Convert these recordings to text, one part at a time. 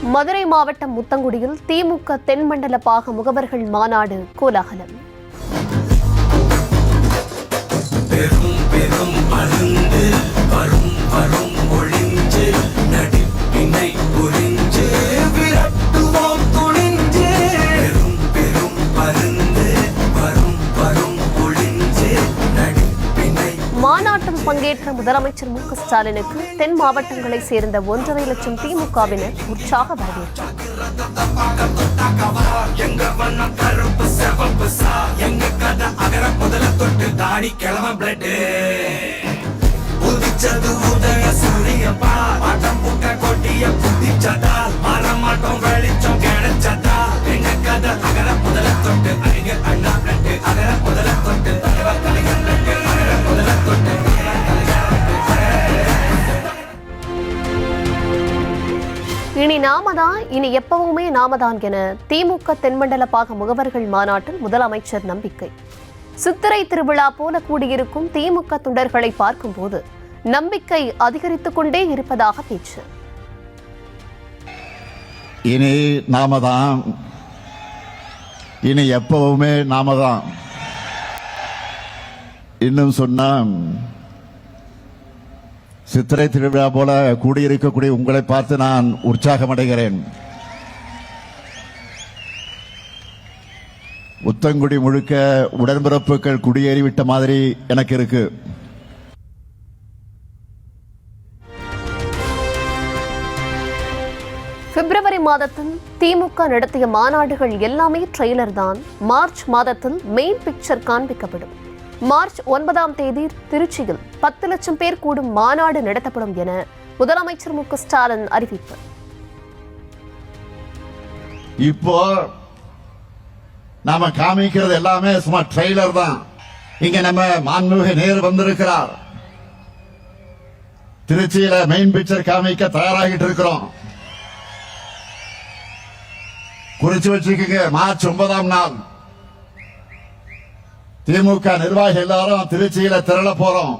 மதுரை மாவட்டம் முத்தங்குடியில் திமுக தென்மண்டல பாக முகவர்கள் மாநாடு கோலாகலம். மாநாட்டில் பங்கேற்ற முதலமைச்சர் மு க ஸ்டாலினுக்கு தென் மாவட்டங்களை சேர்ந்த 1.5 லட்சம் திமுகவினர் உற்சாக வரவேற்றனர். இனி நாமதான், இனி எப்பவுமே நாமதான் என திமுக தென்மண்டல பாக முகவர்கள் மாநாட்டில் முதலமைச்சர் நம்பிக்கை. சித்திரை திருவிழா போல கூடியிருக்கும் திமுக தொண்டர்களை பார்க்கும்போது நம்பிக்கை அதிகரித்துக் கொண்டே இருப்பதாக பேச்சு. இனி நாமதான், இனி எப்பவுமே நாமதான். இன்னும் சொன்னா சித்திரை திருவிழா போல கூடியிருக்கக்கூடிய உங்களை பார்த்து நான் உற்சாகம் அடைகிறேன். முத்தங்குடி முழுக்க உடன்பிறப்புகள் குடியேறிவிட்ட மாதிரி எனக்கு இருக்கு. பிப்ரவரி மாதத்தில் திமுக நடத்திய மாநாடுகள் எல்லாமே ட்ரெய்லர் தான். மார்ச் மாதத்தில் மெயின் பிக்சர் காண்பிக்கப்படும். மார்ச் 9ஆம் தேதி திருச்சியில் 10 லட்சம் பேர் கூடும் மாநாடு நடத்தப்படும் என முதலமைச்சர் மு க ஸ்டாலின் அறிவிப்பு. இப்போ நாம காமிக்கிறது எல்லாமே சும்மா ட்ரெய்லர் தான். இங்க நம்ம மாண்புமிகு நேரு வந்திருக்கிறார். திருச்சியில மெயின் பிக்சர் காமிக்க தயாராகிட்டு இருக்கிறோம். குறிச்சு வச்சுக்கோங்க, மார்ச் 9ஆம் நாள் திமுக நிர்வாகி எல்லாரும் திருச்சியில திரள போறோம்.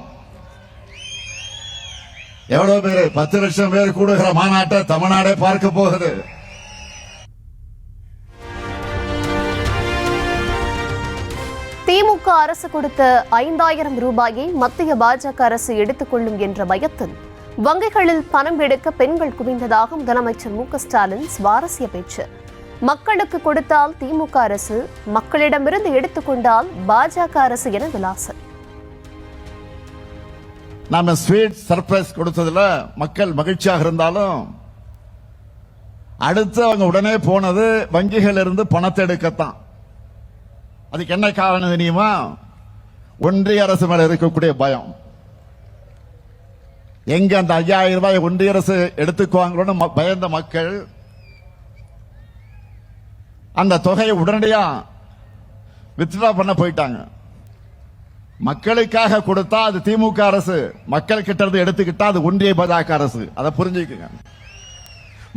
எவ்வளவு பேரு? 10 லட்சம் பேர் கூடுகிற மாநாட்டை தமிழ்நாடே பார்க்க போகுது. திமுக அரசு கொடுத்த 5000 ரூபாயை மத்திய பாஜக அரசு எடுத்துக் கொள்ளும் என்ற பயத்தில் வங்கிகளில் பணம் எடுக்க பெண்கள் குவிந்ததாக முதலமைச்சர் மு க ஸ்டாலின் சுவாரஸ்ய பேச்சு. மக்களுக்கு கொடுத்தால் திமுக அரசு, மக்களிடமிருந்து எடுத்துக்கொண்டால் பாஜக அரசு என விலாசம். நாம ஸ்வீட் சர்ப்ரைஸ் கொடுத்ததுல மக்கள் மகிழ்ச்சியாக இருந்தாலும் அடுத்து அவங்க உடனே போனது வங்கிகள் இருந்து பணத்தை எடுக்கத்தான். அதுக்கு என்ன காரணம் தெரியுமா? ஒன்றிய அரசு மேல இருக்கக்கூடிய பயம். எங்க அந்த 5000 ரூபாய் ஒன்றிய அரசு எடுத்துக்குவாங்களோன்னு பயந்த மக்கள் அந்த தொகையை உடனடியா வித்ட்ரா பண்ண போயிட்டாங்க. மக்களுக்காக கொடுத்தா அது திமுக அரசு, மக்கள் கிட்ட இருந்து எடுத்துக்கிட்டா அது ஒன்றிய பாஜக அரசு. அதை புரிஞ்சுக்குங்க.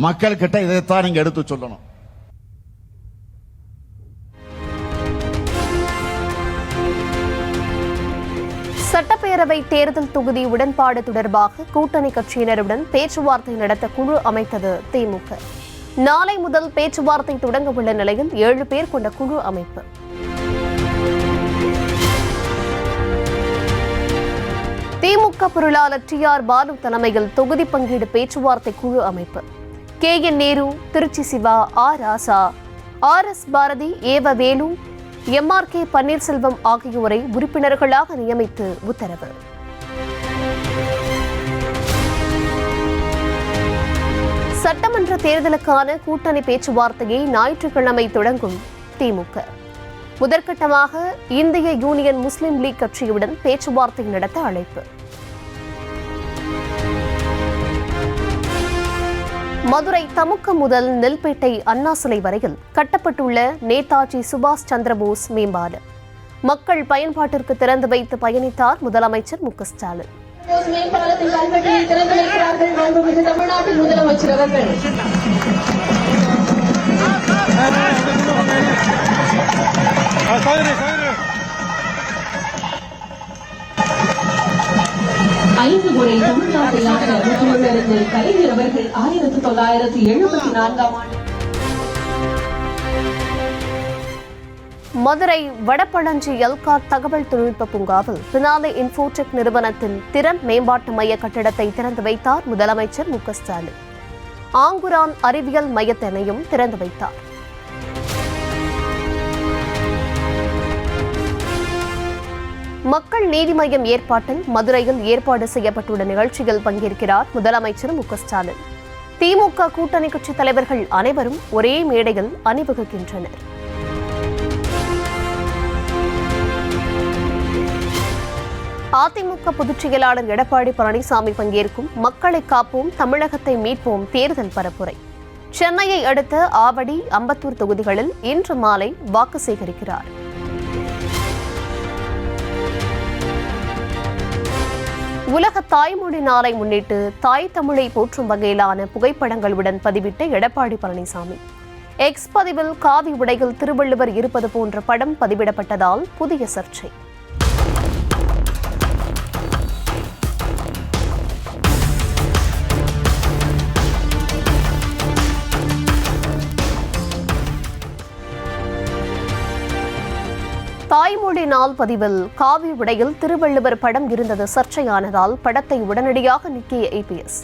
மக்கள் கிட்ட இதைத்தான் நீங்க எடுத்து சொல்லணும். சட்டப்பேரவை தேர்தல் தொகுதி உடன்பாடு தொடர்பாக கூட்டணி கட்சியினருடன் பேச்சுவார்த்தை நடத்த குழு அமைத்தது திமுக. நாளை முதல் பேச்சுவார்த்தை தொடங்க உள்ள நிலையில் 7 பேர் கொண்ட குழு அமைப்பு. திமுக பொருளாளர் டி.ஆர். பாலு தலைமையில் தொகுதி பங்கீடு பேச்சுவார்த்தை குழு அமைப்பு. கே.என். நேரு, திருச்சி சிவா, ஆர். ராசா, ஆர்.எஸ். பாரதி, ஏவ வேலு, எம்.ஆர்.கே. பன்னீர்செல்வம் ஆகியோரை உறுப்பினர்களாக நியமித்து உத்தரவு. சட்டமன்ற தேர்தலுக்கான கூட்டணி பேச்சுவார்த்தையை ஞாயிற்றுக்கிழமை தொடங்கும் திமுக. முதற்கட்டமாக இந்திய யூனியன் முஸ்லிம் லீக் கட்சியுடன் பேச்சுவார்த்தை நடத்த அழைப்பு. மதுரை தமுக்கம் முதல் நெல்பேட்டை அண்ணா சிலை வரையில் கட்டப்பட்டுள்ள நேதாஜி சுபாஷ் சந்திரபோஸ் மேம்பாலம் மக்கள் பயன்பாட்டிற்கு திறந்து வைத்து பயணித்தார் முதலமைச்சர் மு க ஸ்டாலின். மேம்பாலத்தின் கல்வெட்டியை திறந்து வைக்கிறார்கள் மாண்புமிகு தமிழ்நாட்டின் முதலமைச்சர் அவர்கள். 5 முறை தமிழ்நாட்டை ஆண்ட முத்தமிழறிஞர் கலைஞர் அவர்கள் 1974ஆம் ஆண்டு மதுரை வடபழஞ்சி எல்காட் தகவல் தொழில்நுட்ப பூங்காவில் பினாலே இன்ஃபோடெக் நிறுவனத்தின் திறன் மேம்பாட்டு மைய கட்டிடத்தை திறந்து வைத்தார் முதலமைச்சர் மு.க.ஸ்டாலின். ஆங்குரான் அறிவியல் மையத்தினையும் திறந்து வைத்தார். மக்கள் நீதி மய்யம் ஏற்பாட்டில் மதுரையில் ஏற்பாடு செய்யப்பட்டுள்ள நிகழ்ச்சியில் பங்கேற்கிறார் முதலமைச்சர் மு.க.ஸ்டாலின். திமுக கூட்டணி கட்சித் தலைவர்கள் அனைவரும் ஒரே மேடையில் அணிவகுக்கின்றனர். அதிமுக பொதுச் செயலாளர் எடப்பாடி பழனிசாமி பங்கேற்கும் மக்களை காப்போம் தமிழகத்தை மீட்போம் தேர்தல் பரப்புரை. சென்னையை அடுத்த ஆவடி, அம்பத்தூர் தொகுதிகளில் இன்று மாலை வாக்கு சேகரிக்கிறார். உலக தாய்மொழி நாளை முன்னிட்டு தாய் தமிழை போற்றும் வகையிலான புகைப்படங்களுடன் பதிவிட்ட எடப்பாடி பழனிசாமி எக்ஸ் பதிவில் காவி உடையில் திருவள்ளுவர் இருப்பது போன்ற படம் பதிவிடப்பட்டதால் புதிய சர்ச்சை. தாய்மொழி நாள் பதிவில் காவி உடையில் திருவள்ளுவர் படம் இருந்தது சர்ச்சையானதால் படத்தை உடனடியாக நீக்கிய APS.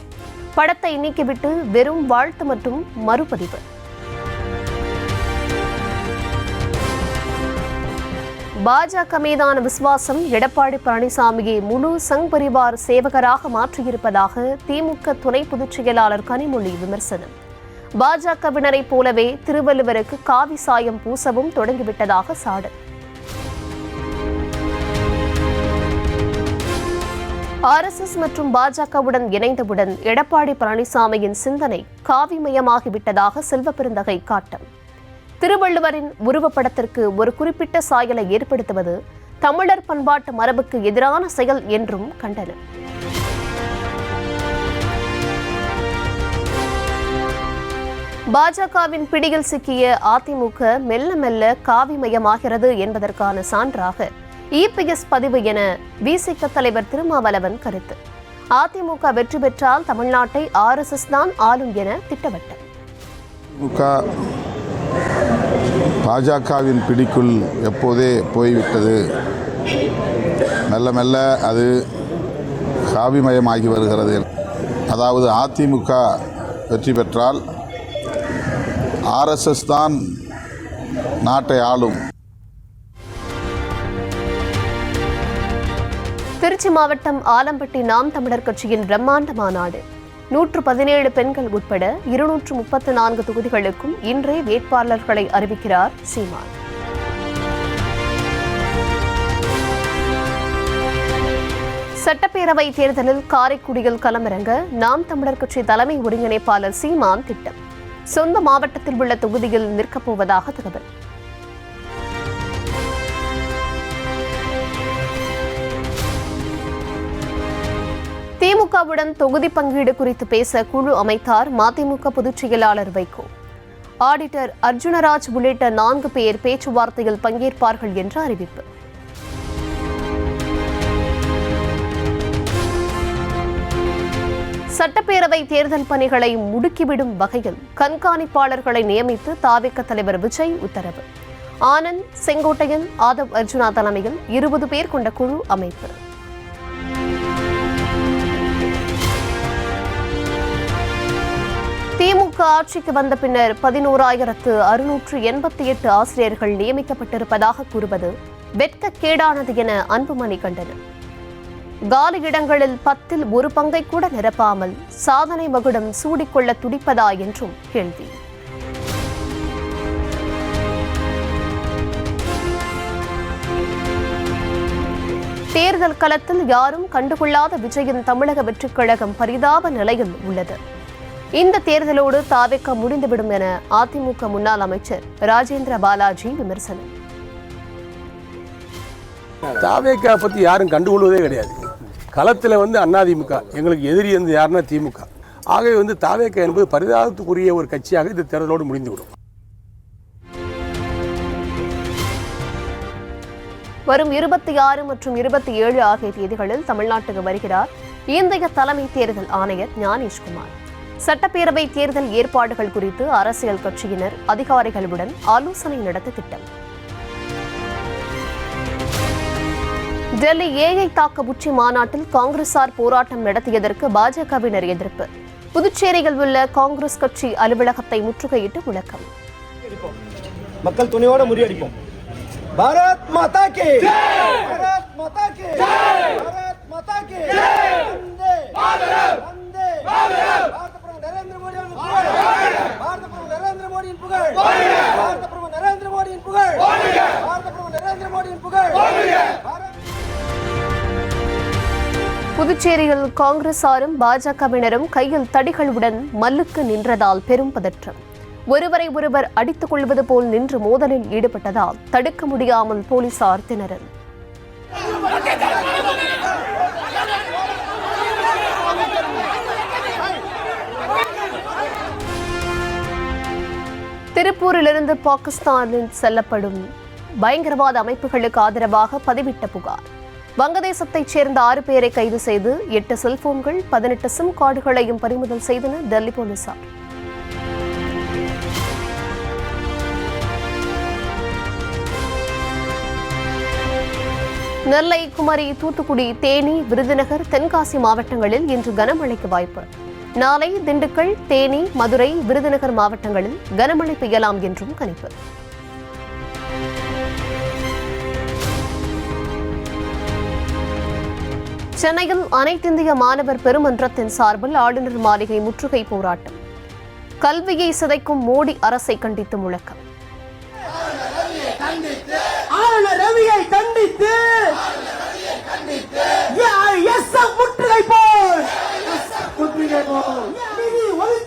படத்தை நீக்கிவிட்டு வெறும் வாழ்த்து மற்றும் மறுபதிவு. பாஜக மீதான விசுவாசம் எடப்பாடி பழனிசாமியை முழு சங் பரிவார் சேவகராக மாற்றியிருப்பதாக திமுக துணை பொதுச் செயலாளர் கனிமொழி விமர்சனம். பாஜகவினரை போலவே திருவள்ளுவருக்கு காவி சாயம் பூசவும் தொடங்கிவிட்டதாக சாடல். RSS மற்றும் பாஜகவுடன் இணைந்தவுடன் எடப்பாடி பழனிசாமியின் சிந்தனை காவிமயமாகிவிட்டதாக செல்வப்பெருந்தகை காட்டம். திருவள்ளுவரின் உருவப்படத்திற்கு ஒரு குறிப்பிட்ட சாயலை ஏற்படுத்துவது தமிழர் பண்பாட்டு மரபுக்கு எதிரான செயல் என்றும் கண்டனம். பாஜகவின் பிடியில் சிக்கிய அதிமுக மெல்ல மெல்ல காவிமயமாகிறது என்பதற்கான சான்றாக EPS பதிவு என விசிக தலைவர் திருமாவளவன் கருத்து. அதிமுக வெற்றி பெற்றால் தமிழ்நாட்டை RSS தான் ஆளும் என திட்டவட்டம். பாஜகவின் பிடிக்குள் எப்போதே போய்விட்டது. மெல்ல மெல்ல அது காவிமயமாகி வருகிறது. அதாவது அதிமுக வெற்றி பெற்றால் RSS தான் நாட்டை ஆளும். திருச்சி மாவட்டம் ஆலம்பட்டி நாம் தமிழர் கட்சியின் பிரம்மாண்ட மாநாடு. 117 பெண்கள் உட்பட 234 தொகுதிகளுக்கும் இன்றே வேட்பாளர்களை அறிவிக்கிறார் சீமான். சட்டப்பேரவை தேர்தலில் காரைக்குடியில் களமிறங்க நாம் தமிழர் கட்சி தலைமை ஒருங்கிணைப்பாளர் சீமான் திட்டம். சொந்த மாவட்டத்தில் உள்ள தொகுதியில் நிற்கப் போவதாக தகவல். திமுகவுடன் தொகுதி பங்கீடு குறித்து பேச குழு அமைத்தார் மதிமுக பொதுச் செயலாளர் வைகோ. ஆடிட்டர் அர்ஜுனராஜ் உள்ளிட்ட 4 பேர் பேச்சுவார்த்தையில் பங்கேற்பார்கள் என்று அறிவிப்பு. சட்டப்பேரவை தேர்தல் பணிகளை முடுக்கிவிடும் வகையில் கண்காணிப்பாளர்களை நியமித்து தாவேக தலைவர் விஜய் உத்தரவு. ஆனந்த், செங்கோட்டையன், ஆதவ் அர்ஜுனா தலைமையில் 20 பேர் கொண்ட குழு அமைப்பு. திமுக ஆட்சிக்கு வந்த பின்னர் 11,688 ஆசிரியர்கள் நியமிக்கப்பட்டிருப்பதாக கூறுவது வெட்கக்கேடானது என அன்புமணி கண்டனம். காலி இடங்களில் 10ல் ஒரு பங்கை கூட நிரப்பாமல் சாதனை மகுடம் சூடிக்கொள்ள துடிப்பதா என்றும் கேள்வி. தேர்தல் களத்தில் யாரும் கண்டுகொள்ளாத விஜயின் தமிழக வெற்றிக் கழகம் பரிதாப நிலையில் உள்ளது. இந்த தேர்தலோடு தாவேக முடிந்துவிடும் என அதிமுக முன்னாள் அமைச்சர் ராஜேந்திர பாலாஜி விமர்சனம். தாவேக பற்றி யாரும் கண்டுகொள்வதே கிடையாது. களத்தில் அதிமுக எங்களுக்கு எதிரி யாருன்னா திமுக. ஆகவே தாவேக என்பது பரிதாபத்துக்குரிய ஒரு கட்சியாக இந்த தேர்தலோடு முடிந்துவிடும். வரும் 26 மற்றும் 27 ஆகிய தேதிகளில் தமிழ்நாட்டுக்கு வருகிறார் இந்திய தலைமை தேர்தல் ஆணையர் ஞானேஷ்குமார். சட்டப்பேரவை தேர்தல் ஏற்பாடுகள் குறித்து அரசியல் கட்சியினர் அதிகாரிகளுடன் ஆலோசனை நடத்த திட்டம். டெல்லி ஏஐ தாக்க உச்சி மாநாட்டில் காங்கிரசார் போராட்டம் நடத்தியதற்கு பாஜகவினர் எதிர்ப்பு. புதுச்சேரியில் உள்ள காங்கிரஸ் கட்சி அலுவலகத்தை முற்றுகையிட்டு விளக்கம். மக்கள் துணையோட முறியடிப்போம். பாரத் மாதா கி பாரத் மாதா கி பாரத் மாதா கி வந்தே மாதரம் வந்தே மாதரம். பாரத பிரதமர் நரேந்திர மோடியின் புகழ். பாரத பிரதமர் நரேந்திர மோடியின் புகழ். பாரத பிரதமர் நரேந்திர மோடியின் புகழ். பாரத பிரதமர் நரேந்திர மோடியின் புகழ். புதுச்சேரியில் காங்கிரசாரும் பாஜகவினரும் கையில் தடிகளுடன் மல்லுக்கு நின்றதால் பெரும் பதற்றம். ஒருவரை ஒருவர் அடித்துக் கொள்வது போல் நின்று மோதலில் ஈடுபட்டதால் தடுக்க முடியாமல் போலீசார் திணறல். திருப்பூரிலிருந்து பாகிஸ்தானில் செல்லப்படும் பயங்கரவாத அமைப்புகளுக்கு ஆதரவாக பதிவிட்ட புகார். வங்கதேசத்தைச் சேர்ந்த 6 பேரை கைது செய்து 8 செல்போன்கள் 18 சிம் கார்டுகளையும் பறிமுதல் செய்தனர் டெல்லி போலீசார். நெல்லை, குமரி, தூத்துக்குடி, தேனி, விருதுநகர், தென்காசி மாவட்டங்களில் இன்று கனமழைக்கு வாய்ப்பு. நாளை திண்டுக்கல், தேனி, மதுரை, விருதுநகர் மாவட்டங்களில் கனமழை பெய்யலாம் என்றும் கணிப்பு. சென்னையில் அனைத்திந்திய மாணவர் பெருமன்றத்தின் சார்பில் ஆளுநர் மாளிகை முற்றுகை போராட்டம். கல்வியை சிதைக்கும் மோடி அரசை கண்டித்து முழக்கம். ஆளுநர் ரவியை கண்டித்து முற்றுகை போல்